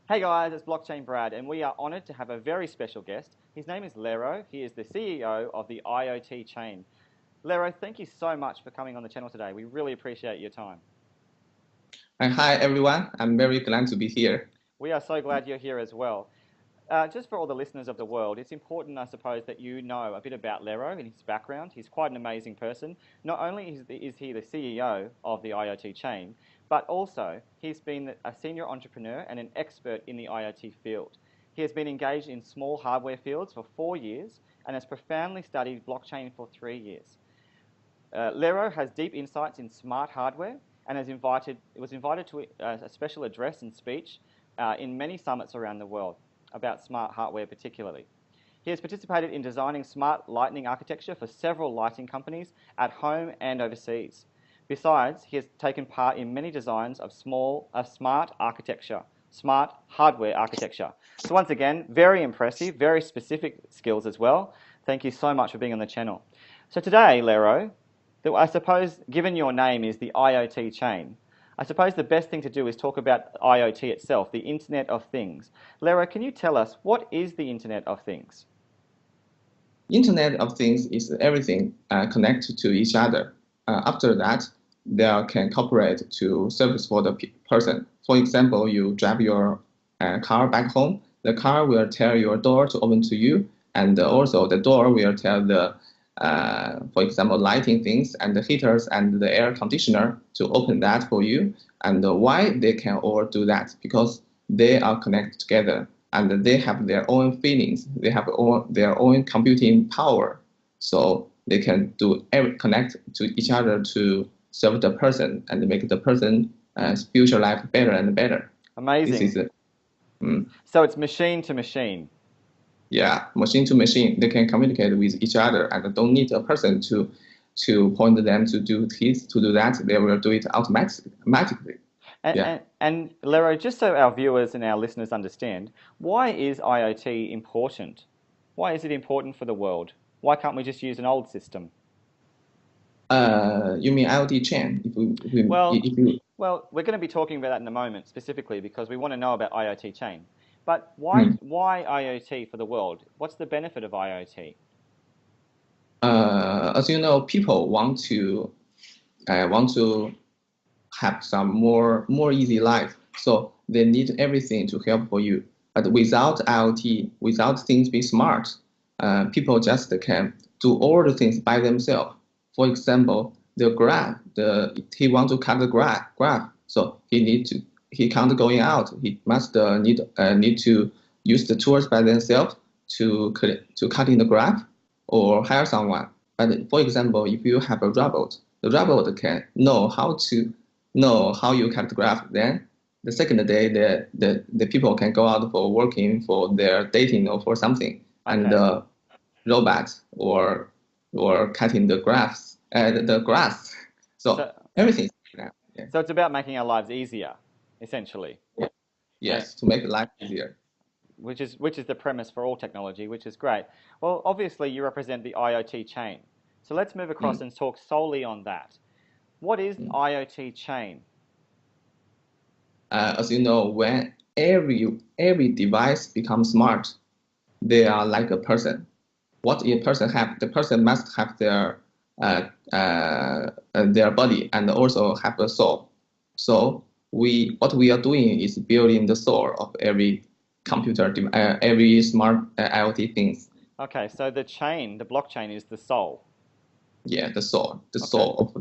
Hey guys, it's BlockchainBrad, and we are honored to have a very special guest. His name is Lero. He is the CEO of the IoT chain. Lero, thank you so much for coming on the channel today. We really appreciate your time. Hi everyone, I'm very glad to be here. We are so glad you're here as well. Just for all the listeners of the world, it's important, I suppose, that you know a bit about Lero and his background. He's quite an amazing person. Not only is he the CEO of the IoT chain, but also he's been a senior entrepreneur and an expert in the IoT field. He has been engaged in small hardware fields for 4 years and has profoundly studied blockchain for 3 years. Lero has deep insights in smart hardware and was invited to a special address and speech in many summits around the world about smart hardware particularly. He has participated in designing smart lighting architecture for several lighting companies at home and overseas. Besides, he has taken part in many designs of smart architecture, smart hardware architecture. So once again, very impressive, very specific skills as well. Thank you so much for being on the channel. So today, Lero, I suppose, given your name is the IoT chain, I suppose the best thing to do is talk about IoT itself, the Internet of Things. Lero, can you tell us what is the Internet of Things? Internet of Things is everything connected to each other. After that, they can cooperate to service for the person. For example, you drive your car back home. The car will tell your door to open to you, and also the door will tell the, for example, lighting things and the heaters and the air conditioner to open that for you. And why they can all do that? Because they are connected together and they have their own feelings. They have their own computing power, so they can connect to each other to serve the person and make the person's future life better and better. Amazing. This is it. So it's machine to machine. Yeah, machine to machine. They can communicate with each other and don't need a person to point them to do this, to do that. They will do it automatically. Yeah. And Lero, just so our viewers and our listeners understand, why is IoT important? Why is it important for the world? Why can't we just use an old system? You mean IoT chain? Well, If you well, we're going to be talking about that in a moment specifically because we want to know about IoT chain. But mm, why IoT for the world? What's the benefit of IoT? as you know, people want to have some more easy life. So they need everything to help for you. But without IoT, without things being smart, people just can do all the things by themselves. For example, the graph, he want to cut the graph, so he can't going out. He must need to use the tools by themselves to cut in the graph or hire someone. But for example, if you have a robot, the robot can know how you cut the graph. Then the second day, the people can go out for working for their dating or for something, and Okay. the robot or cutting the grass. So So, everything. Yeah. so it's about making our lives easier, essentially. Yeah. Uh, Yes, to make life easier. which is the premise for all technology, which is great. Well, obviously you represent the IoT chain. So let's move across Mm, and talk solely on that. What is mm. IoT chain? As you know, when every device becomes smart, they are like a person. What a person have? The person must have their body and also have a soul. So what we are doing is building the soul of every every smart IoT things. Okay, so the chain, the blockchain is the soul. Yeah, the Okay. soul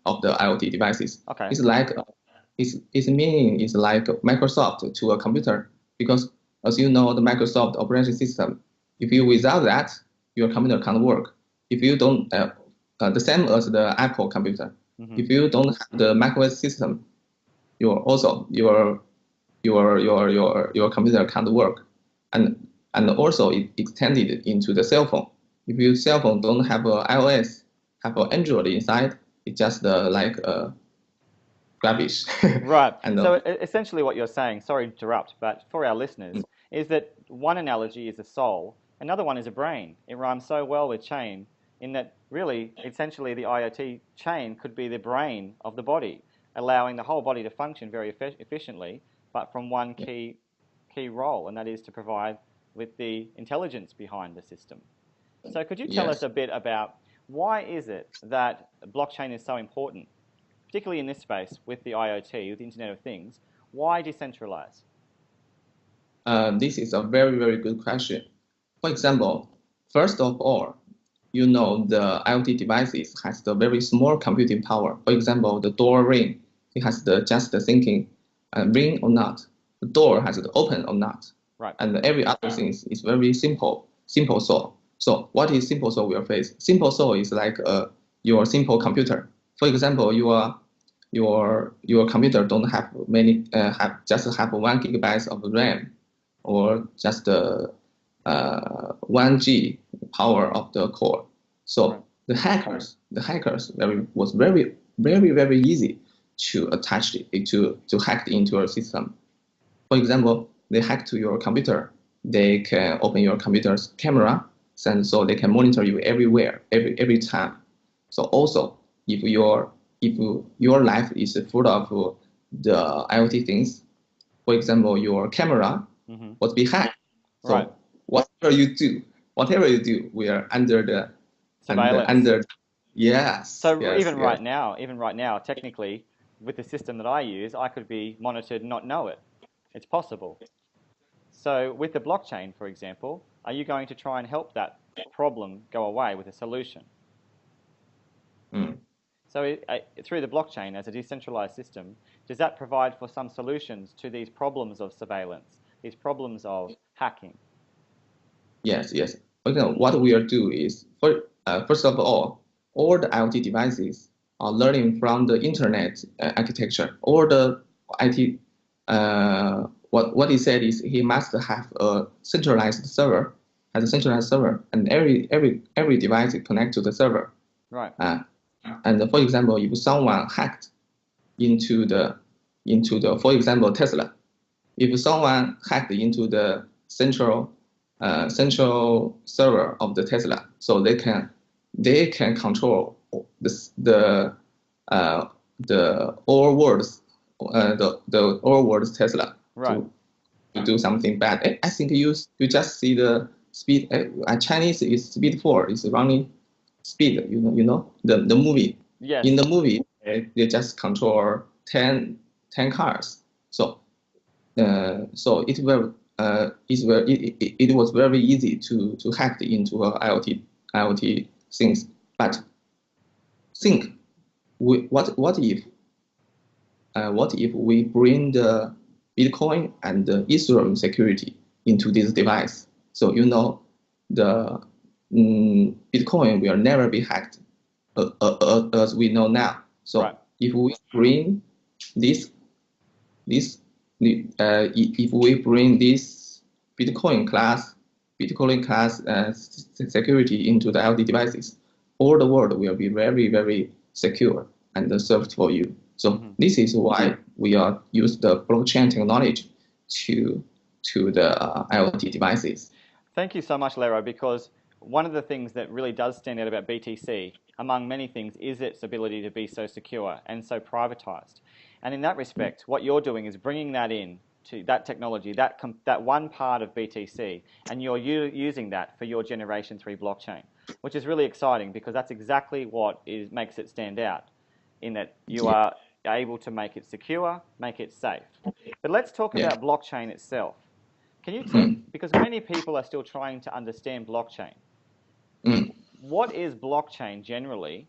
of the IoT devices. Okay. It's like its meaning is like Microsoft to a computer, because as you know, the Microsoft operating system, if you without that, your computer can't work. If you don't, the same as the Apple computer. Hmm. If you don't have the macOS system, your also your computer can't work, and also it extended into the cell phone. If your cell phone don't have a iOS, have an Android inside, it's just like rubbish. Right. and So essentially what you're saying, sorry to interrupt, but for our listeners, is that one analogy is a soul, another one is a brain. It rhymes so well with chain in that really, essentially the IoT chain could be the brain of the body, allowing the whole body to function very efficiently, but from one key role, and that is to provide with the intelligence behind the system. So could you tell us Yes. a bit about why is it that blockchain is so important, particularly in this space with the IoT, with the Internet of Things? Why decentralize? This is a very, very good question. For example, first of all, you know the IoT devices has the very small computing power. For example, the door ring, it has the just the thinking, ring or not. The door has the open or not. Right. And every other thing is very simple. Simple soul. So what is simple soul will face? Simple soul is like your simple computer. For example, your computer don't have many have 1 GB of RAM or just 1G power of the core. So Right. the hackers was very easy to attach it to hack into your system. For example, they hack to your computer. They can open your computer's camera, and so they can monitor you everywhere, every time. So also, if your life is full of the IoT things, for example, your camera was be hacked. So Right. whatever you do, we are under the Surveillance. under. Yes, So yes, yes. even right now, technically, with the system that I use, I could be monitored and not know it. It's possible. So with the blockchain, for example, are you going to try and help that problem go away with a solution? Mm. So through the blockchain as a decentralized system, does that provide for some solutions to these problems of surveillance, these problems of hacking? Yes, yes. Okay, what we are do is first of all the IoT devices are learning from the internet architecture. All the IT, what he said is he must have a centralized server, has a centralized server, and every device is connect to the server. Right. And for example, if someone hacked into the for example Tesla, if someone hacked into the central server of the Tesla, so they can control uh, the all world's the all world's Tesla Right. to do something bad. I think you just see the speed. Chinese is speed 4 is running speed. The movie. Yes. In the movie, they just control 10 cars. So it was very easy to hack into IoT things. But think, what if we bring the Bitcoin and the Ethereum security into this device? So the Bitcoin will never be hacked, as we know now. So Right. if we bring this if we bring this Bitcoin class security into the IoT devices, all the world will be very secure and served for you. So this is why we are use the blockchain technology to the IoT devices. Thank you so much, Lero, because one of the things that really does stand out about BTC, among many things, is its ability to be so secure and so privatized. And in that respect, what you're doing is bringing that in to that technology, that one part of BTC, and you're using that for your Generation 3 blockchain, which is really exciting because that's exactly what makes it stand out, in that you are able to make it secure, make it safe. But let's talk about blockchain itself. Can you tell, because many people are still trying to understand blockchain, what is blockchain generally,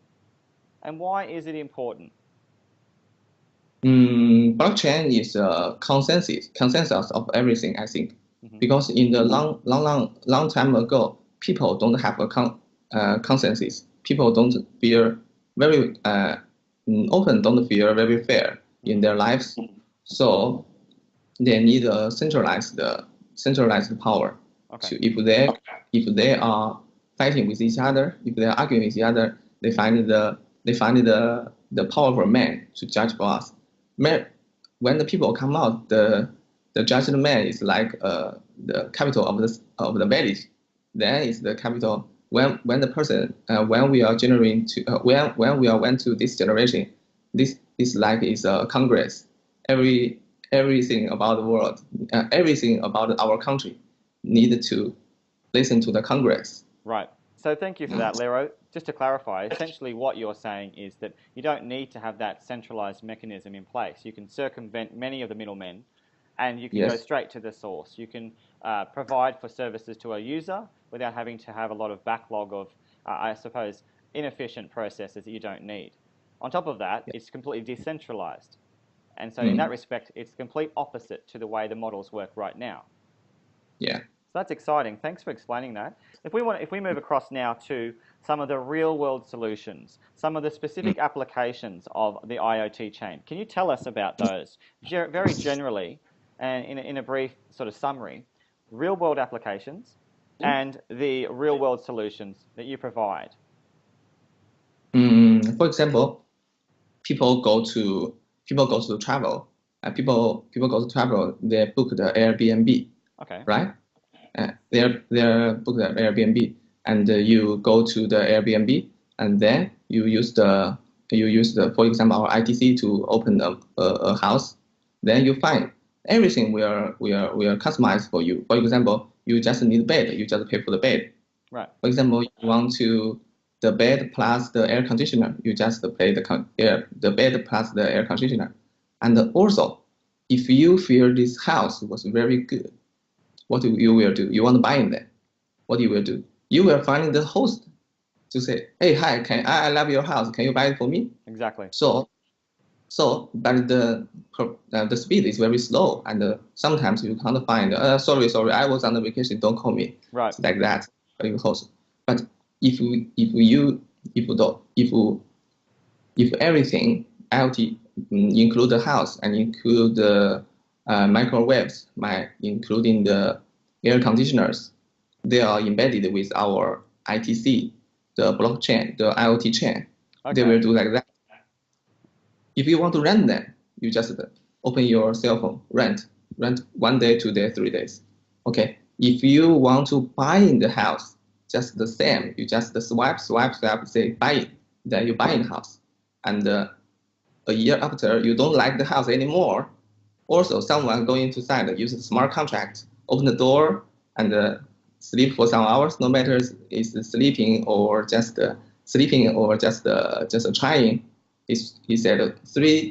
and why is it important? Blockchain is a consensus of everything, I think, because in the long time ago, people don't have a consensus. People don't feel very often don't feel very fair in their lives, so they need a centralized power. Okay. If they are fighting with each other, if they are arguing with each other, they find the powerful man to judge for us. When the people come out, the judged man is like the capital of the village. Then is the capital. When the person when we are generating to when we are went to this generation, this is like is a congress. everything about the world, everything about our country, need to listen to the Congress. Right. So thank you for that, Lero. Just to clarify, essentially what you're saying is that you don't need to have that centralized mechanism in place. You can circumvent many of the middlemen and you can go Yes. straight to the source. You can provide for services to a user without having to have a lot of backlog of, I suppose, inefficient processes that you don't need. On top of that, it's completely decentralized. And so in that respect, it's the complete opposite to the way the models work right now. Yeah. So that's exciting. Thanks for explaining that. If we move across now to some of the real world solutions, some of the specific applications of the IoT chain, can you tell us about those very generally and in a brief sort of summary, real world applications and the real world solutions that you provide? For example, people go to travel. People go to travel. They book the Airbnb, Okay. right? They're book the Airbnb, and you go to the Airbnb, and then you use the for example our ITC to open a house. Then you find everything we are customized for you. For example, you just need bed. You just pay for the bed. Right. For example, you want to the bed plus the air conditioner. You just pay the bed plus the air conditioner. And also, if you feel this house was very good, what you will do? You want to buy in there. What you will do? You will find the host to say, "Hey, hi, I love your house. Can you buy it for me?" Exactly. But the speed is very slow, and sometimes you can't find. Sorry, I was on the vacation. Don't call me. Right. It's like that. You host. But if everything IoT include the house and include the microwaves, including the air conditioners, they are embedded with our ITC, the blockchain, the IoT chain. Okay. They will do like that. If you want to rent them, you just open your cell phone, rent 1 day, 2 days, 3 days. Okay. If you want to buy in the house, just the same. You just swipe, say buy it. Then you buy in the house. And a year after, you don't like the house anymore. Also, someone going to site, use a smart contract, open the door and sleep for some hours, no matter is sleeping or just trying. He said 3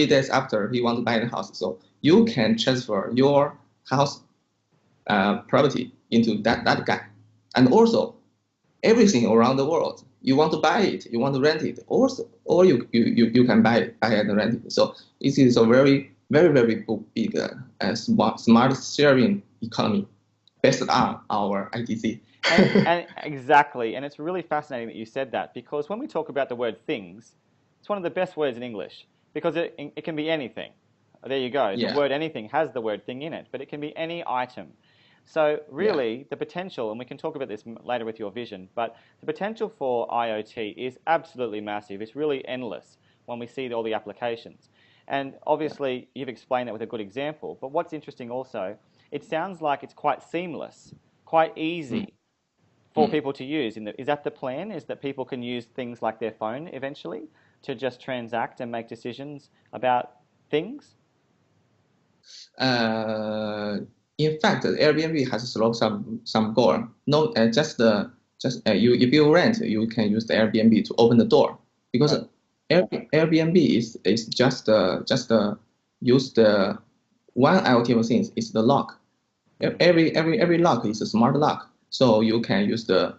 days after he want to buy the house. So you can transfer your house property into that guy. And also, everything around the world, you want to buy it, you want to rent it, also, or you can buy it and rent it. So it is a very, very, very big smart sharing economy based on our ITC. and exactly, and it's really fascinating that you said that, because when we talk about the word things, it's one of the best words in English, because it can be anything. There you go. Yeah. The word anything has the word thing in it, but it can be any item. So really, the potential, and we can talk about this later with your vision, but the potential for IoT is absolutely massive. It's really endless when we see all the applications. And obviously, you've explained that with a good example, but what's interesting also, it sounds like it's quite seamless, quite easy for people to use. Is that the plan? Is that people can use things like their phone eventually to just transact and make decisions about things? In fact, Airbnb has some goal. No, if you rent, you can use the Airbnb to open the door, because Airbnb is just use the one IoT thing is the lock. Every lock is a smart lock, so you can use the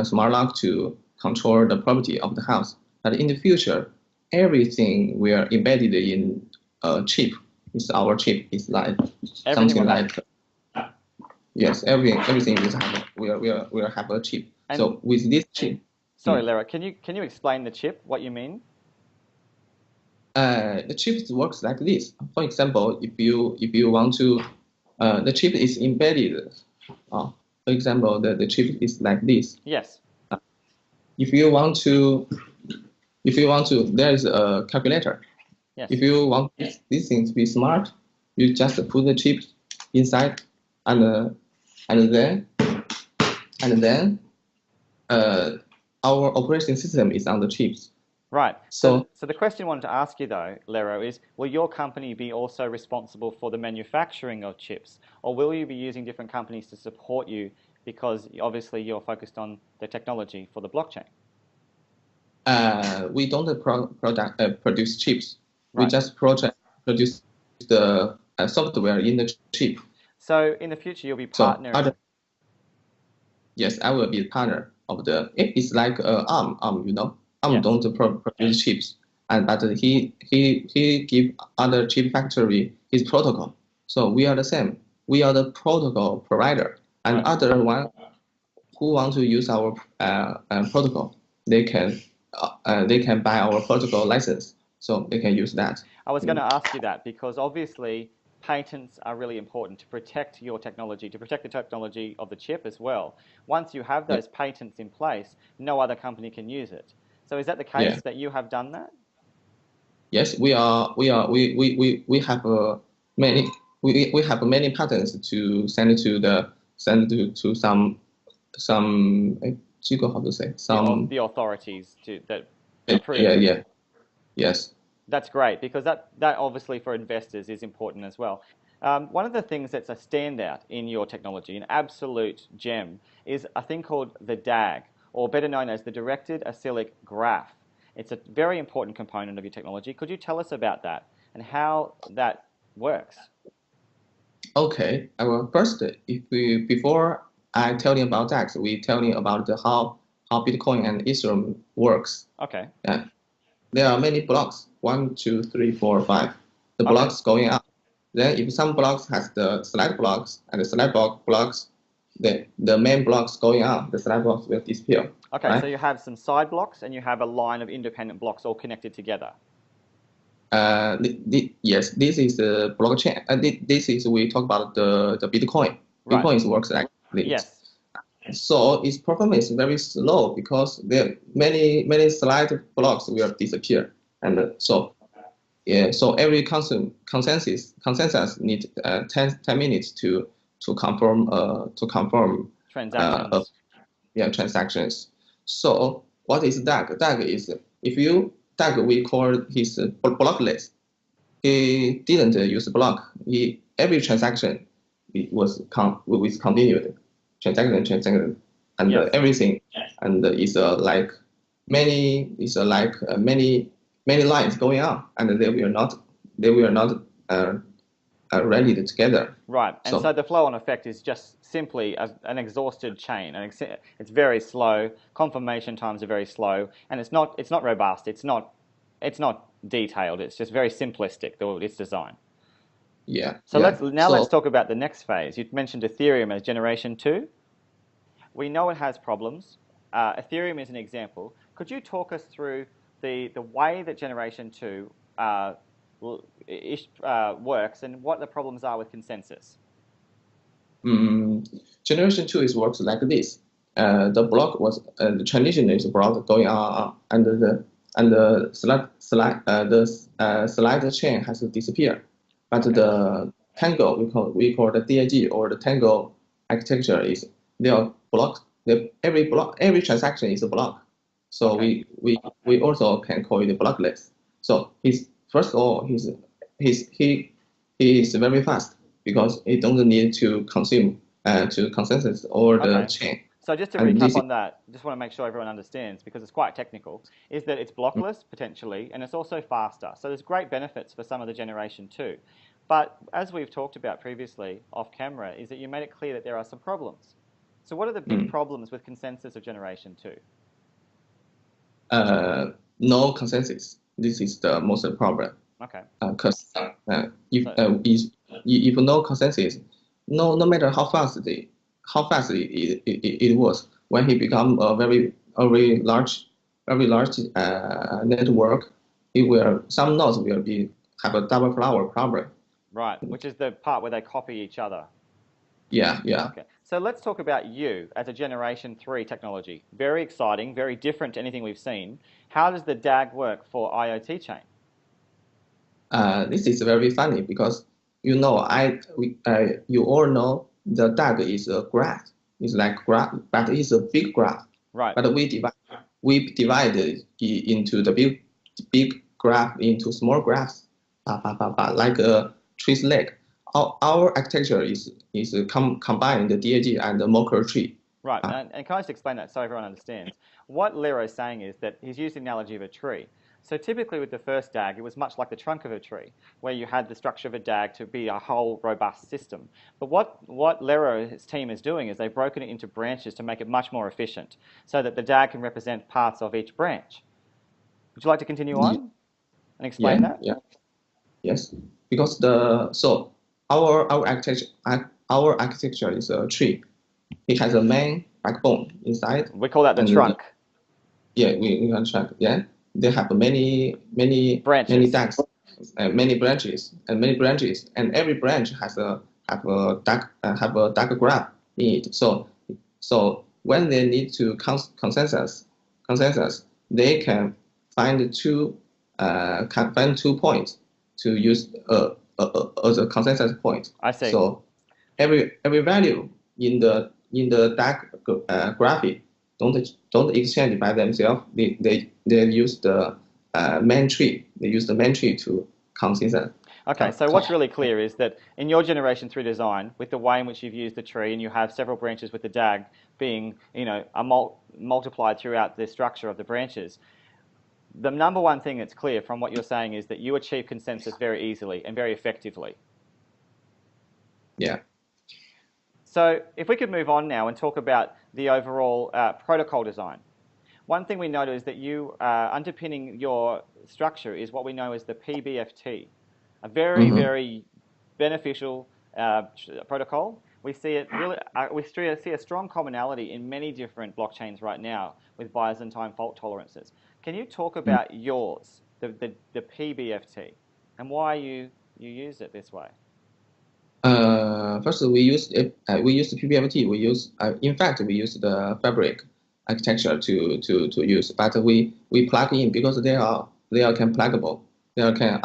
smart lock to control the property of the house. But in the future, everything we are embedded in a chip. It's our chip. It's like something like yes, everything will have a chip. And so with this chip. Sorry, Lara, can you explain the chip? What you mean? The chip works like this. For example, if you want to, the chip is embedded. For example, the chip is like this. Yes. If you want to, there is a calculator. Yes. If you want this thing to be smart, you just put the chip inside, and then our operating system is on the chips. Right. So So the question I wanted to ask you though, Lero, is will your company be also responsible for the manufacturing of chips, or will you be using different companies to support you because obviously you're focused on the technology for the blockchain? we don't produce chips. We Right. just produce the software in the chip. So in the future you'll be So partnering. other yes, I will be a partner of the. It's like ARM, you know. ARM Yes. don't produce chips, and but he give other chip factory his protocol. So we are the same. We are the protocol provider, and Right. other one who want to use our protocol, they can buy our protocol license, so they can use that. I was going to Mm. ask you that because obviously patents are really important to protect your technology, to protect the technology of the chip as well. Once you have Yeah, those patents in place, no other company can use it. So is that the yeah. case that you have done that? Yes, we have many we have many patents to send to some 机构 how to say some The authorities to that yeah approve. yeah yes. That's great because that obviously for investors is important as well. One of the things that's a standout in your technology, an absolute gem, is a thing called the DAG, or better known as the Directed Acyclic Graph. It's a very important component of your technology. Could you tell us about that and how that works? Okay, I will first, if we before I tell you about that, we tell you about how Bitcoin and Ethereum works. Okay. Uh, there are many blocks, 1, 2, 3, 4, 5. The Okay. blocks going up. Then if some blocks has the slide blocks and the slide blocks, the main blocks going up, the slide blocks will disappear, Okay, so right? you have some side blocks and you have a line of independent blocks all connected together. Yes, this is the blockchain. This is we talk about the Bitcoin. Right. Bitcoin works like this. Yes. So its performance is very slow because there many slide blocks will disappear, and so yeah, so every consensus need 10 minutes to confirm uh, Transactions. yeah, transactions. So what is DAG? DAG is if you DAG we call his blockless. He didn't use block. He every transaction it was continued transaction and Yes. everything and it's many lines going on and they will not uh, rally together. Right, and So so the flow-on effect is just simply an exhausted chain, and it's very slow. Confirmation times are very slow, and it's not robust. It's not detailed. It's just very simplistic. Its design. yeah, So yeah. let's So talk about the next phase. You mentioned Ethereum as generation two. We know it has problems. Ethereum is an example. Could you talk us through the way that generation two works and what the problems are with consensus? um, generation two is works like this. The transition is block going on and the slide chain has disappeared. But Okay. the Tango we call the DAG or the Tango architecture is they are blocked. Every transaction is a block. So Okay. we also can call it blockless. So he's first of all he's he is very fast because it don't need to consume to consensus or the Okay. chain. So just to And recap this is on that, just want to make sure everyone understands because it's quite technical, is that it's blockless potentially and it's also faster. So there's great benefits for some of the generation too. But as we've talked about previously off camera, is that you made it clear that there are some problems. So what are the big mm, problems with consensus of generation two? no consensus. This is the most problem. Okay. Because if So if no consensus, no matter how fast it was when he become a very large network, it will some nodes will be have a double flower problem. right, which is the part where they copy each other. Yeah, yeah. Okay. So let's talk about you as a generation three technology. Very exciting, very different to anything we've seen. How does the DAG work for IoT chain? This is very funny because you all know the DAG is a graph. It's like graph, but it's a big graph. Right. But we divide. we divide it into the big graph into small graphs, like a tree's leg. Our architecture is combined the DAG and the Mocker tree. Right, and can I just explain that so everyone understands? What Lero's saying is that he's used the analogy of a tree. So typically with the first DAG, it was much like the trunk of a tree, where you had the structure of a DAG to be a whole robust system. But what Lero's team is doing is they've broken it into branches to make it much more efficient, so that the DAG can represent parts of each branch. Would you like to continue on and explain that? Yeah, yes. Because our architecture is a tree. It has a main backbone inside. We call that the trunk. We can track. Yeah, they have many branches. many DAGs, many branches, and every branch has a DAG graph in it. So when they need to consensus, they can find two points to use as a consensus point. I see. So every value in the DAG graphic don't exchange by themselves. They use the main tree. They use the main tree to consensus. Okay, so what's really clear is that in your generation 3 design, with the way in which you've used the tree and you have several branches with the DAG being, multiplied throughout the structure of the branches, the number one thing that's clear from what you're saying is that you achieve consensus very easily and very effectively. Yeah. So if we could move on now and talk about the overall protocol design. One thing we noted is that you underpinning your structure is what we know as the PBFT, a very, very beneficial protocol. We see it really. We see a strong commonality in many different blockchains right now with Byzantine fault tolerances. Can you talk about yours, the PBFT, and why you use it this way? First, we use the PBFT. In fact, we use the Fabric architecture to use, but we plug in because they are can pluggable. They are can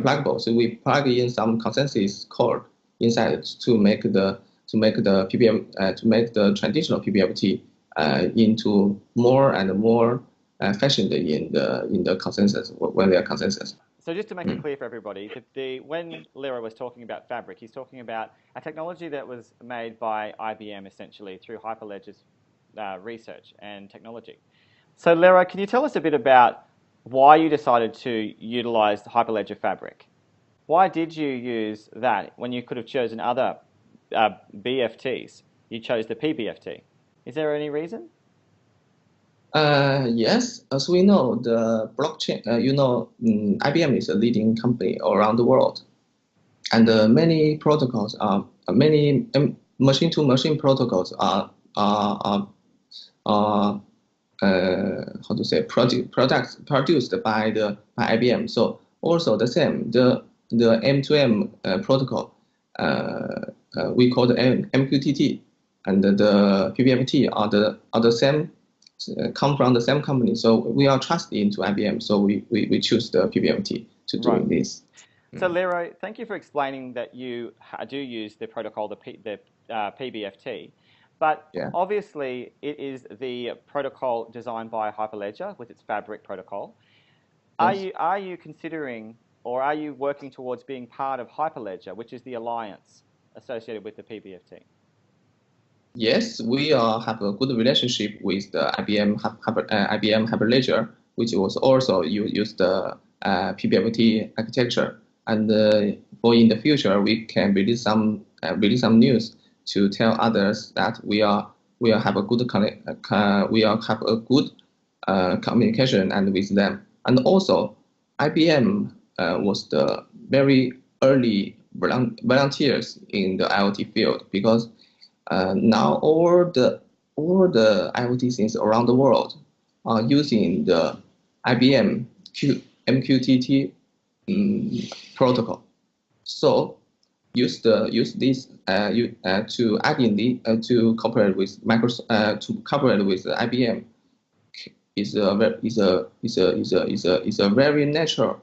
pluggable. So we plug in some consensus code inside to make the traditional PBFT into more and more fashioned in the consensus when they are consensus. So just to make it clear for everybody, when Lero was talking about Fabric, he's talking about a technology that was made by IBM essentially through Hyperledger's research and technology. So Lero, can you tell us a bit about why you decided to utilize the Hyperledger Fabric? Why did you use that when you could have chosen other BFTs? You chose the PBFT. Is there any reason? Yes, as we know, the blockchain, IBM is a leading company around the world, and many protocols many machine-to-machine protocols are how to say products produced by IBM. So also the same, the M2M protocol, we call the MQTT, and the PBFT are the same. Come from the same company, so we are trusted into IBM, so we choose the PBFT to do this. So Lero, thank you for explaining that you do use the protocol, the PBFT, but obviously it is the protocol designed by Hyperledger with its Fabric protocol. Yes. Are you considering, or are you working towards being part of Hyperledger, which is the alliance associated with the PBFT? Yes, we have a good relationship with the IBM Hyperledger, which was also use the PBFT architecture. And for in the future, we can release some news to tell others that we have a good communication and with them. And also, IBM was the very early volunteers in the IoT field, because now all the IoT things around the world are using the IBM MQTT protocol. So use this to add in to cooperate with Microsoft to cooperate with IBM is a very natural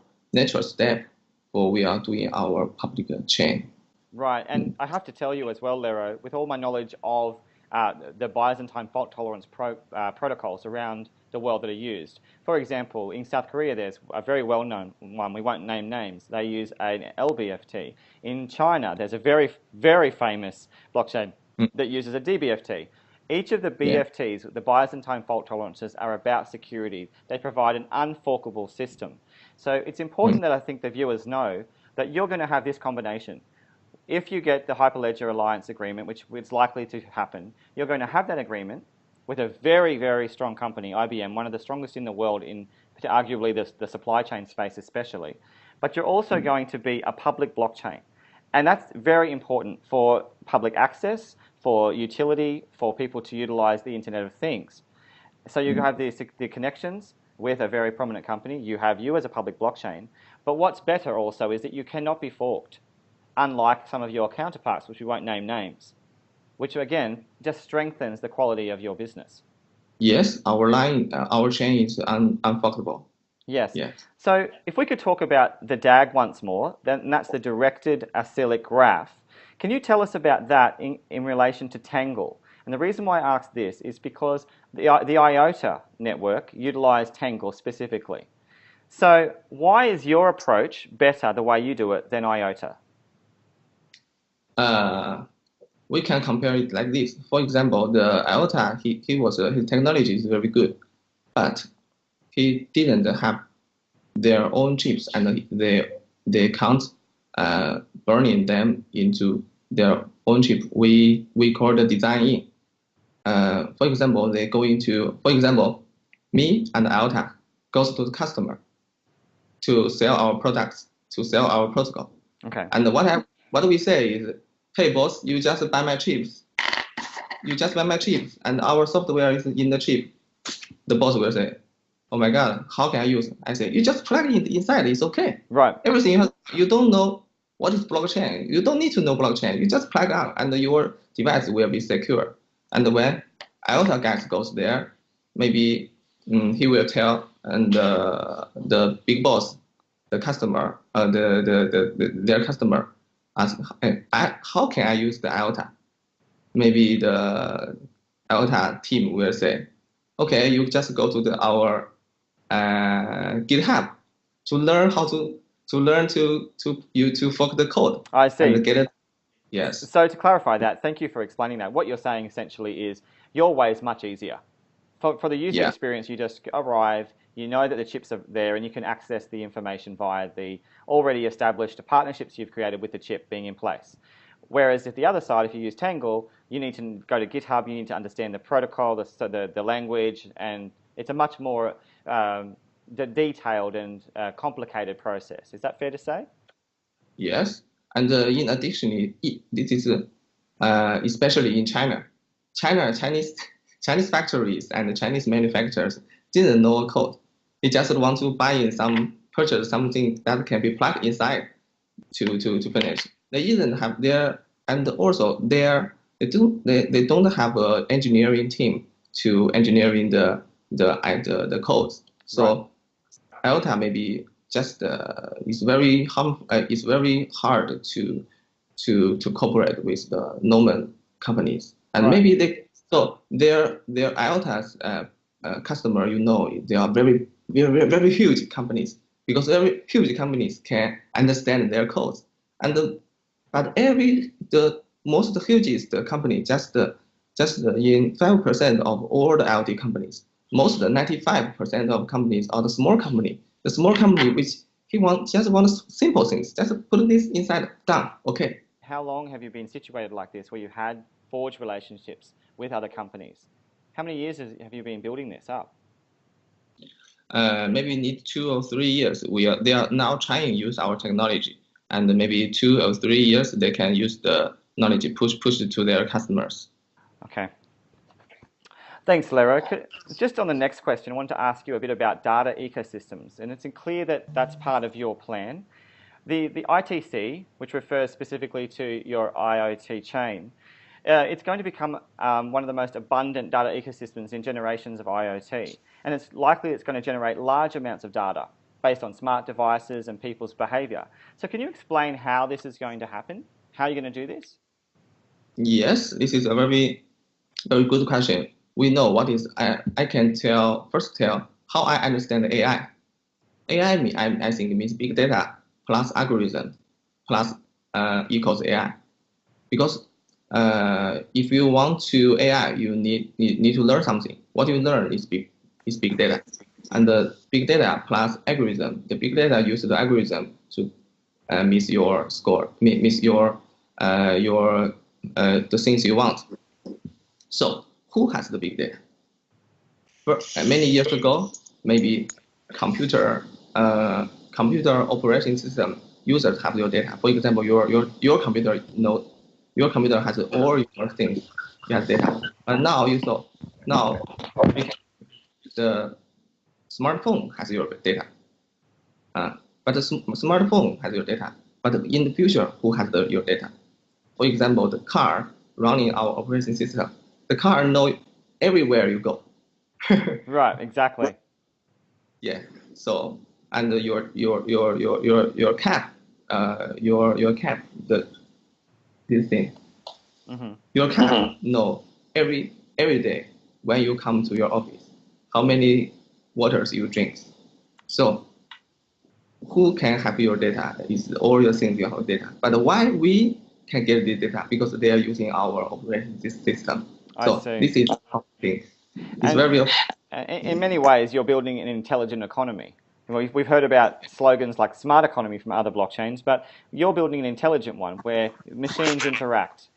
step for we are doing our public chain. Right, and I have to tell you as well, Lero, with all my knowledge of the Byzantine fault tolerance protocols around the world that are used. For example, in South Korea, there's a very well-known one. We won't name names. They use an LBFT. In China, there's a very, very famous blockchain that uses a DBFT. Each of the Yeah. BFTs, the Byzantine fault tolerances, are about security. They provide an unforkable system. So it's important that I think the viewers know that you're going to have this combination. If you get the Hyperledger Alliance agreement, which is likely to happen, you're going to have that agreement with a very, very strong company, IBM, one of the strongest in the world in arguably the supply chain space especially. But you're also going to be a public blockchain. And that's very important for public access, for utility, for people to utilize the Internet of Things. So you have the connections with a very prominent company. You have you as a public blockchain. But what's better also is that you cannot be forked, unlike some of your counterparts, which we won't name names, which again just strengthens the quality of your business. Yes, our chain is unforkable. Yes. Yes. So if we could talk about the DAG once more, then that's the directed acyclic graph. Can you tell us about that in relation to Tangle? And the reason why I ask this is because the IOTA network utilized Tangle specifically. So why is your approach better the way you do it than IOTA? We can compare it like this. For example, the IOTA, his technology is very good, but he didn't have their own chips, and they can't burning them into their own chip. We call the design in. For example, for example, me and IOTA goes to the customer to sell our products, to sell our protocol. Okay. And what we say is, hey boss, you just buy my chips. You just buy my chips, and our software is in the chip. The boss will say, oh my God, how can I use it? I say, you just plug it inside, it's okay. Right. Everything you don't know what is blockchain. You don't need to know blockchain. You just plug up and your device will be secure. And when IOTA guys goes there, maybe he will tell and the big boss, the customer, their customer, ask, hey, how can I use the IOTA? Maybe the IOTA team will say, okay, you just go to our GitHub to learn how to fork the code. I see. And get it. Yes. So to clarify that, thank you for explaining that. What you're saying essentially is your way is much easier. For the user experience, you just arrive, you know that the chips are there, and you can access the information via the already established partnerships you've created with the chip being in place. Whereas if the other side, if you use Tangle, you need to go to GitHub, you need to understand the protocol, the language, and it's a much more detailed and complicated process. Is that fair to say? Yes. And in addition, this is especially in China. Chinese factories and Chinese manufacturers didn't know code. They just want to purchase something that can be plugged inside to finish. They didn't have and also they don't have an engineering team to engineering the codes. So right. IOTA maybe just it's very hard to cooperate with the normal companies, and right. Maybe their IOTA's customer, they are very very huge companies, because very huge companies can understand their codes, but most hugest company just in 5% of all the IoT companies. Most 95% of companies are the small company. The small company which just wants simple things. Just put this inside, done, okay. How long have you been situated like this, where you had forged relationships with other companies? How many years have you been building this up? Maybe need 2 or 3 years. They are now trying to use our technology, and maybe 2 or 3 years they can use the knowledge push it to their customers. Okay. Thanks, Lero. Just on the next question, I wanted to ask you a bit about data ecosystems, and it's clear that that's part of your plan. The ITC, which refers specifically to your IoT chain, it's going to become one of the most abundant data ecosystems in generations of IoT, and it's likely it's going to generate large amounts of data based on smart devices and people's behavior. So can you explain how this is going to happen? How are you going to do this? Yes, this is a very Very good question. We know what is I can tell how I understand AI. I think it means big data plus algorithm plus equals AI. Because if you want to AI, you need to learn something. What you learn is big data, and the big data plus algorithm. The big data uses the algorithm to miss your score, miss your the things you want. So who has the big data? Many years ago, maybe computer computer operating system users have your data. For example, your computer your computer has all your things, it has data. But now now the smartphone has your data. But the smartphone has your data. But in the future, who has your data? For example, the car running our operating system. The car know everywhere you go. Right, exactly. Yeah. So and your cap, your cap, this thing, Hmm. your cap know every day when you come to your office, how many waters you drink. So who can have your data is all your things you have data. But why we can get this data? Because they are using our operating system. I So see. this is something. It's And very in many ways, you're building an intelligent economy. We've heard about slogans like smart economy from other blockchains, but you're building an intelligent one where machines interact,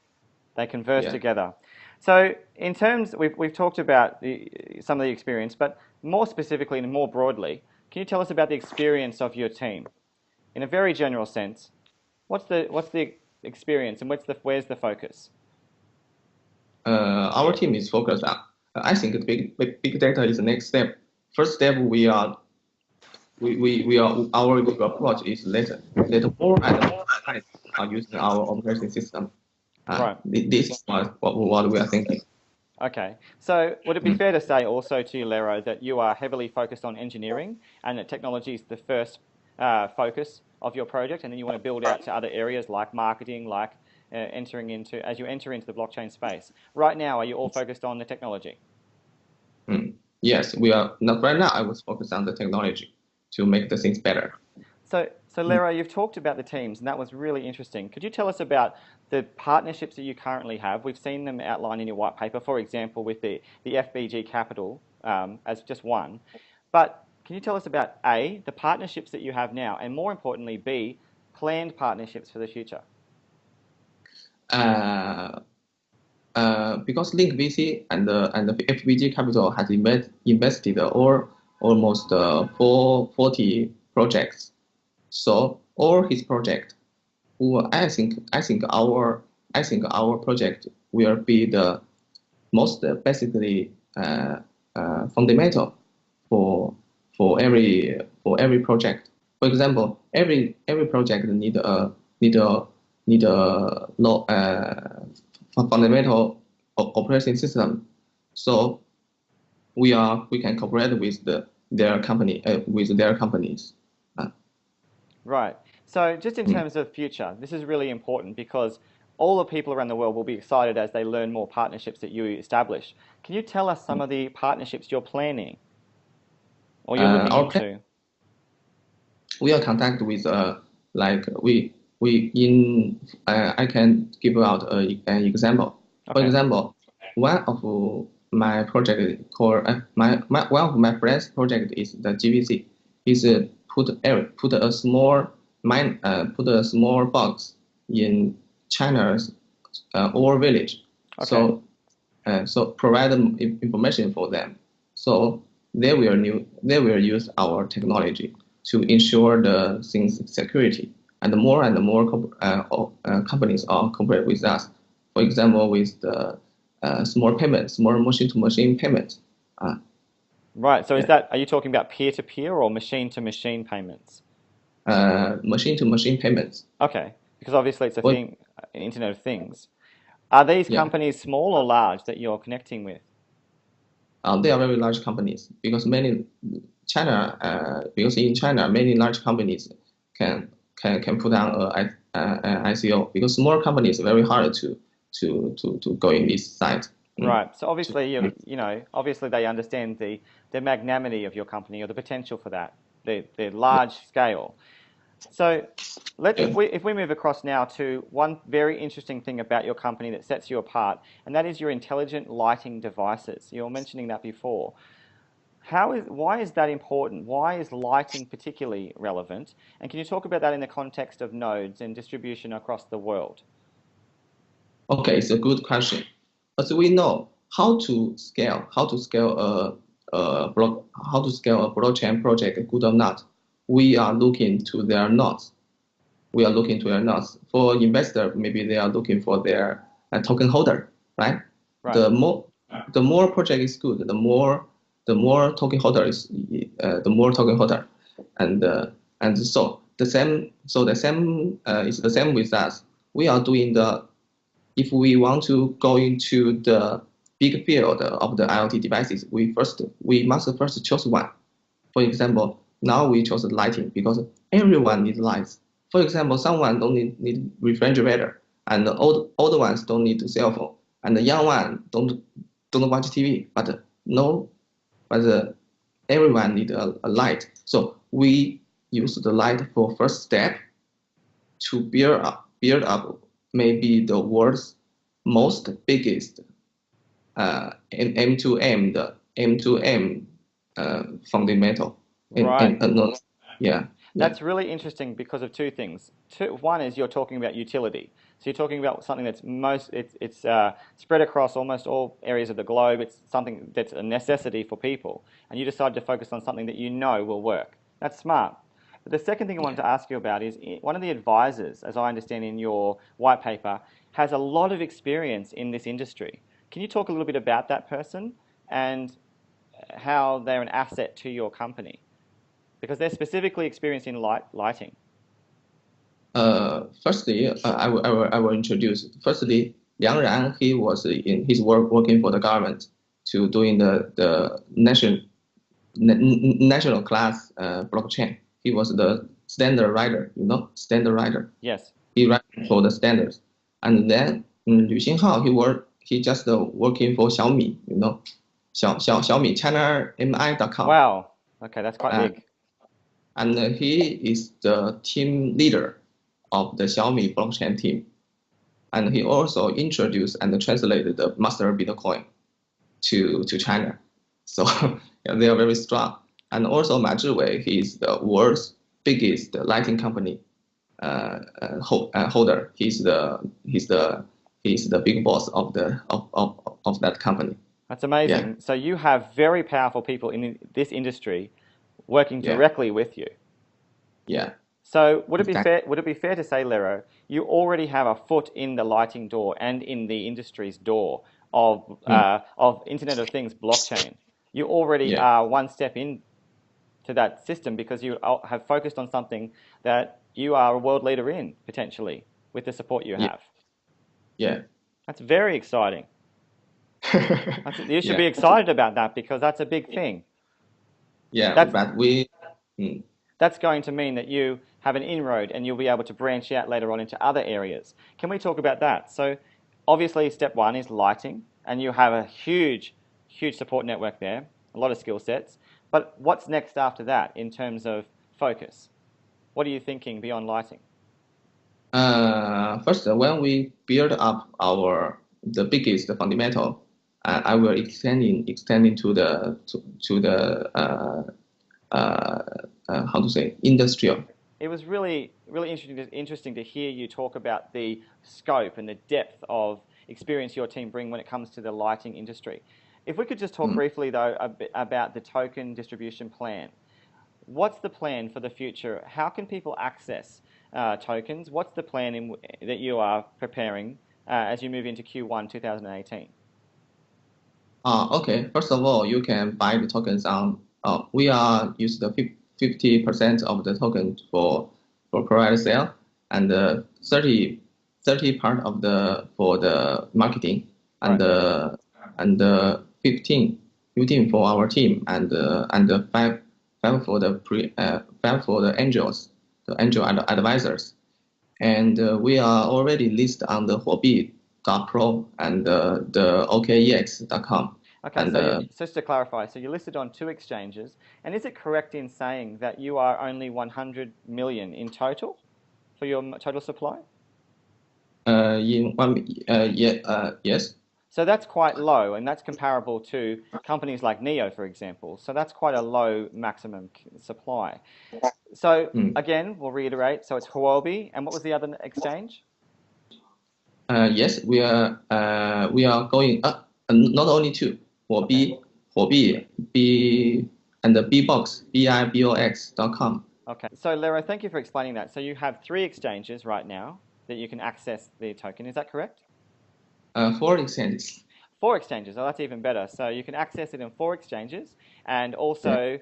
they converse yeah. together. So, in terms, we've talked about some of the experience, but more specifically and more broadly, can you tell us about the experience of your team? In a very general sense, what's the experience and where's the focus? Our team is focused on. I think the big data is the next step. First step, we are our approach is let more and more sites are using our operating system. Right. This is what we are thinking. Okay. So would it be Mm. fair to say also to you, Lero, that you are heavily focused on engineering and that technology is the first focus of your project, and then you want to build out to other areas like marketing, like as you enter into the blockchain space. Right now, are you all focused on the technology? Mm. Yes, we are not right now. I was focused on the technology to make the things better. So Mm. Lero, you've talked about the teams, and that was really interesting. Could you tell us about the partnerships that you currently have? We've seen them outlined in your white paper, for example, with the FBG Capital as just one. But can you tell us about A, the partnerships that you have now, and more importantly, B, planned partnerships for the future? Uh, because Link VC and the FBG Capital has invested almost 40 projects. So all his project, well, I think our project will be the most basically fundamental for every project. For example, every project need a law, fundamental operating system. So we can cooperate with their companies. Uh, Right. So just in mm. terms of future, this is really important because all the people around the world will be excited as they learn more partnerships that you establish. Can you tell us some of the partnerships you're planning or you're looking Our plan into? we are contact with like we in I can give out an example. For Okay. example, one of my project called one of my friends project is the GVC. Is put a small put a small box in China's or village. Okay. So provide them information for them. So they will use our technology to ensure the things security. And more companies are cooperate with us. For example, with the small payments, small machine-to-machine payments. Uh, Right. So yeah, are you talking about peer-to-peer or machine-to-machine payments? machine-to-machine payments. Okay. Because obviously it's a Well, thing, an Internet of Things. Are these yeah, companies small or large that you're connecting with? they are very large companies because in China many large companies can can put on an ICO because small companies are very hard to go in this site. Right. So obviously, obviously they understand the magnanimity of your company or the potential for that, the large scale. So if we move across now to one very interesting thing about your company that sets you apart, and that is your intelligent lighting devices. You were mentioning that before. Why is that important? Why is lighting particularly relevant? And can you talk about that in the context of nodes and distribution across the world? Okay, it's a good question. As we know, how to scale a blockchain project, good or not, we are looking to their nodes. We are looking to their nodes. For investor, maybe they are looking for their token holder, right? Right. The more project is good, the more token holder the more token holder, and so the same is the same with us. We are doing the If we want to go into the big field of the IoT devices, we must first choose one. For example, now we chose lighting because everyone needs lights. For example, someone don't need refrigerator, and the old ones don't need cell phone, and the young one don't watch TV. But no, everyone need a light. So we use the light for first step to build up maybe the world's most biggest M2M the M2M fundamental. Right. No, yeah. That's really interesting because of two things. One is you're talking about utility. So you're talking about something that's spread across almost all areas of the globe. It's something that's a necessity for people, and you decide to focus on something that you know will work. That's smart. But the second thing I wanted to ask you about is one of the advisors, as I understand in your white paper, has a lot of experience in this industry. Can you talk a little bit about that person and how they're an asset to your company? Because they're specifically experienced in lighting. Firstly, I will introduce. Firstly, Liang Ran, he was in his working for the government to doing the national class blockchain. He was the standard writer, standard writer. Yes. He write for the standards. And then Liu Xinhao, he just working for Xiaomi, Xiaomi ChinaMI.com. Wow. Okay, that's quite big. And he is the team leader of the Xiaomi blockchain team. And he also introduced and translated the master Bitcoin to China. So yeah, they are very strong. And also Ma Zhiwei, he is the world's biggest lighting company holder. He's the big boss of that company. That's amazing. Yeah. So you have very powerful people in this industry working Yeah. directly with you. Yeah. So would it be fair to say, Lero, you already have a foot in the lighting door and in the industry's door of Internet of Things blockchain? You already Yeah. are one step in to that system because you have focused on something that you are a world leader in, potentially, with the support you have. Yeah. That's very exciting. You should Yeah. be excited about that because that's a big thing. Yeah, but That's going to mean that you have an inroad and you'll be able to branch out later on into other areas. Can we talk about that? So obviously step one is lighting, and you have a huge, huge support network there, a lot of skill sets. But what's next after that in terms of focus? What are you thinking beyond lighting? First, when we build up the biggest fundamental, I will extending to the how to say industrial. It was really, really interesting to hear you talk about the scope and the depth of experience your team bring when it comes to the lighting industry. If we could just talk briefly, though, a bit about the token distribution plan. What's the plan for the future? How can people access tokens? What's the plan that you are preparing as you move into Q1 2018? Okay. First of all, you can buy the tokens on. We are use the 50% of the token for private sale, and 30 part of the for the marketing, and Right. and 15 for our team, and five for the five for the angels, the angel advisors, and we are already listed on the Huobi .pro and the OKEX.com. Okay, And so just to clarify, so you're listed on 2 exchanges, and is it correct in saying that you are only 100 million in total for your total supply? in one yes. So that's quite low, and that's comparable to companies like Neo, for example. So that's quite a low maximum supply. So Mm. again, we'll reiterate. So it's Huobi, and what was the other exchange? Yes, we are going up, not only two, Okay. B and the BIBOX.com. Okay. So Lero, thank you for explaining that. So you have 3 exchanges right now that you can access the token. Is that correct? 4 exchanges. 4 exchanges. Oh, that's even better. So you can access it in 4 exchanges, and Yeah, also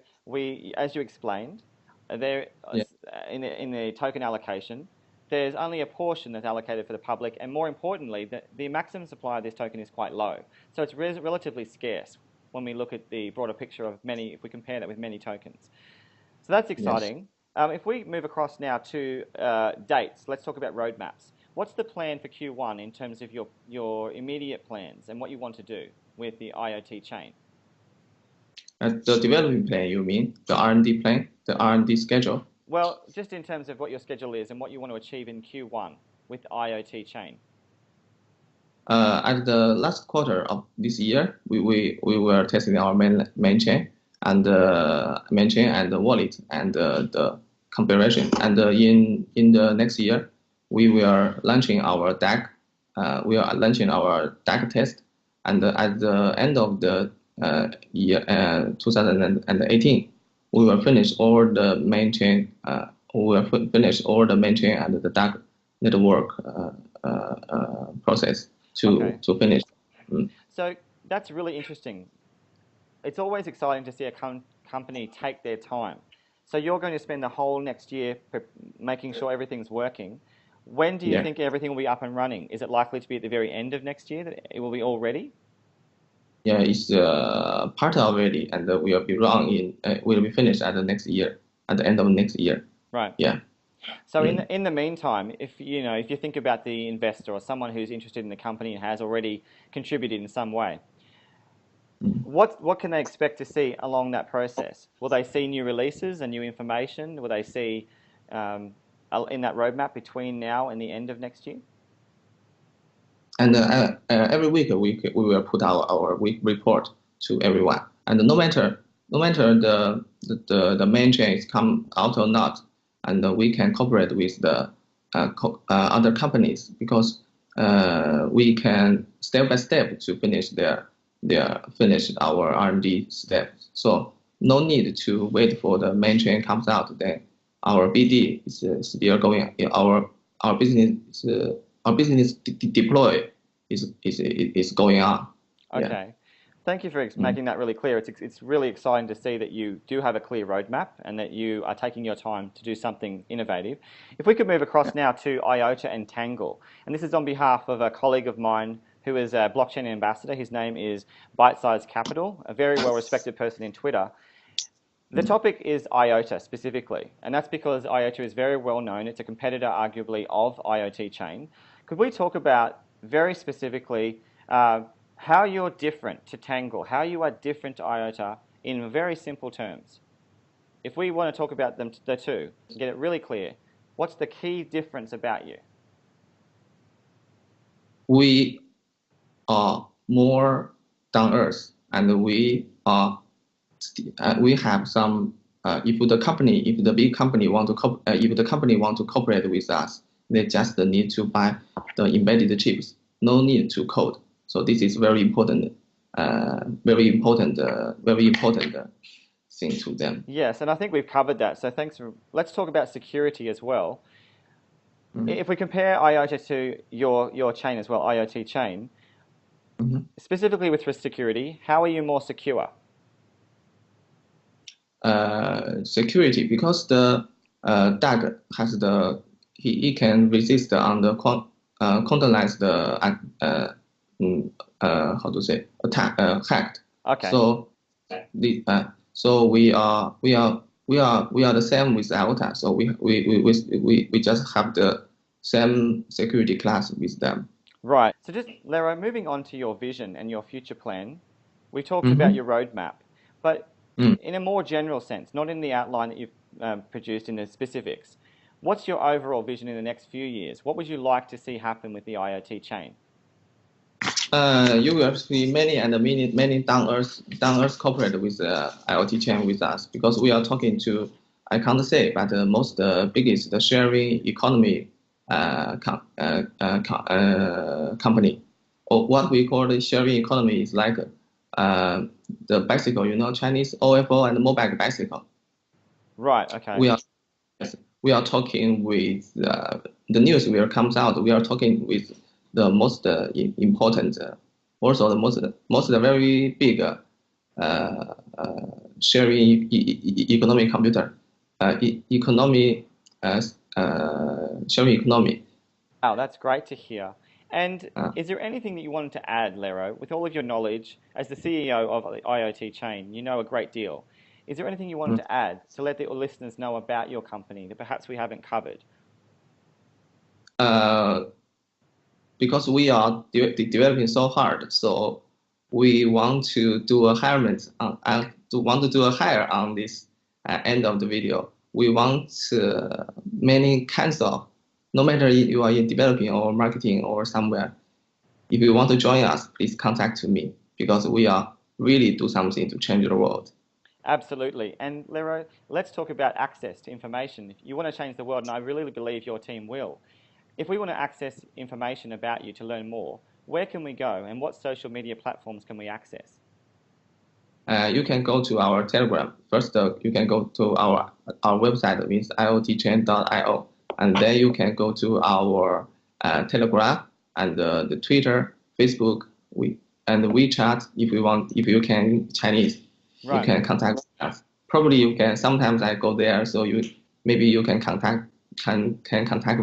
as you explained, there yeah, in the token allocation, there's only a portion that's allocated for the public, and more importantly, the maximum supply of this token is quite low. So it's relatively scarce when we look at the broader picture of many, if we compare that with many tokens. So that's yes. exciting. If we move across now to dates, let's talk about roadmaps. What's the plan for Q1 in terms of your immediate plans and what you want to do with the IoT chain? The development plan, you mean the R&D plan, the R&D schedule? Well, just in terms of what your schedule is and what you want to achieve in Q1 with IoT chain. At the last quarter of this year, we were testing our main chain and the wallet and the comparison. And in the next year, we will launching our DAC. We are launching our DAC test, and at the end of the year 2018, we will finish all the main chain. We will finish all the main chain and the DAC network process Okay. to finish. Mm. So that's really interesting. It's always exciting to see a company take their time. So you're going to spend the whole next year making sure everything's working. When do you Yeah, think everything will be up and running? Is it likely to be at the very end of next year that it will be all ready? yeah, it's part already, and will be run in will be finished at the next year, at the end of next year. Right. Yeah. So Mm. in the meantime, if you think about the investor or someone who's interested in the company and has already contributed in some way, Mm. what can they expect to see along that process? Will they see new releases and new information? Will they see in that roadmap between now and the end of next year? And every week we will put our week report to everyone. And no matter the main chains come out or not, and we can cooperate with the other companies because we can step by step to finish our R&D steps. So no need to wait for the main chain comes out. Then our BD is still going. Our business our business deploy is going on. Yeah. Okay. Thank you for making that really clear. It's really exciting to see that you do have a clear roadmap and that you are taking your time to do something innovative. If we could move across now to IOTA and Tangle, and this is on behalf of a colleague of mine who is a blockchain ambassador. His name is Bite Size Capital, a very well-respected person in Twitter. The topic is IOTA specifically, and that's because IOTA is very well known. It's a competitor, arguably, of IoT Chain. Could we talk about very specifically how you're different to Tangle, how you are different to IOTA in very simple terms? If we want to talk about them, the two, get it really clear, what's the key difference about you? We are more down earth, and we have some. If the big company if the company want to cooperate with us, they just need to buy the embedded chips. No need to code. So this is very important, very important thing to them. Yes, and I think we've covered that. So let's talk about security as well. Mm-hmm. If we compare IOTA to your chain as well, IoT chain, Mm-hmm. specifically with security, how are you more secure? Security because the DAG has he can resist on the quantized how to say hacked. Okay. So so we are the same with IOTA. So we just have the same security class with them. Right. So just, Lero, moving on to your vision and your future plan, we talked about Mm-hmm. your roadmap, but Mm. in a more general sense, not in the outline that you've produced in the specifics, what's your overall vision in the next few years? What would you like to see happen with the IoT chain? You will see many and many down-earth corporate with IoT chain with us because we are talking to, I can't say, but most biggest the sharing economy company, or what we call the sharing economy is like the bicycle, Chinese OFO and mobile bicycle. Right, okay. We are we are talking with the news will comes out. We are talking with the most important, also the most very big uh, sharing economic computer, economy sharing economy. Wow, that's great to hear. And Uh, is there anything that you wanted to add, Lero, with all of your knowledge as the CEO of the IoT chain? You know a great deal. Is there anything you wanted mm, to add to let the listeners know about your company that perhaps we haven't covered? uh, because we are developing so hard, so we want to do a hirement on, want to do a hire on this end of the video. We want many kinds of, no matter if you are in developing or marketing or somewhere, if you want to join us, please contact me because we are really do something to change the world. Absolutely. And Lero, let's talk about access to information. If you want to change the world, and I really believe your team will, if we want to access information about you to learn more, where can we go and what social media platforms can we access? You can go to our Telegram. First, you can go to our website, means iotchain.io, and then you can go to our Telegram and the Twitter, Facebook, and WeChat. If you want, if you can Chinese, you Right. can contact us. Probably you can. Sometimes I go there, so maybe you can contact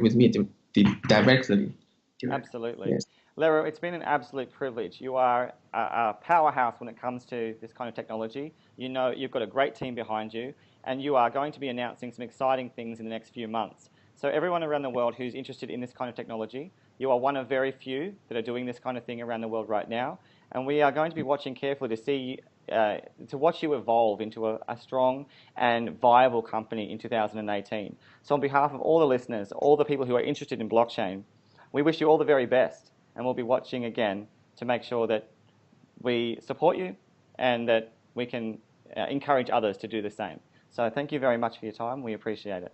with me directly. Absolutely. Yes. Lero, it's been an absolute privilege. You are a powerhouse when it comes to this kind of technology. You know, you've got a great team behind you, and you are going to be announcing some exciting things in the next few months. So everyone around the world who's interested in this kind of technology, you are one of very few that are doing this kind of thing around the world right now. And we are going to be watching carefully to see, to watch you evolve into a strong and viable company in 2018. So on behalf of all the listeners, all the people who are interested in blockchain, we wish you all the very best, and we'll be watching again to make sure that we support you and that we can encourage others to do the same. So thank you very much for your time. We appreciate it.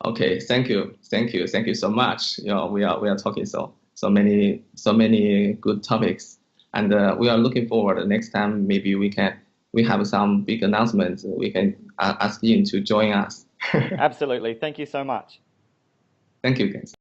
Okay, thank you so much. We are talking so many good topics, and we are looking forward. Next time, maybe we have some big announcements. We can ask him to join us. Absolutely. Thank you so much. Thank you, guys.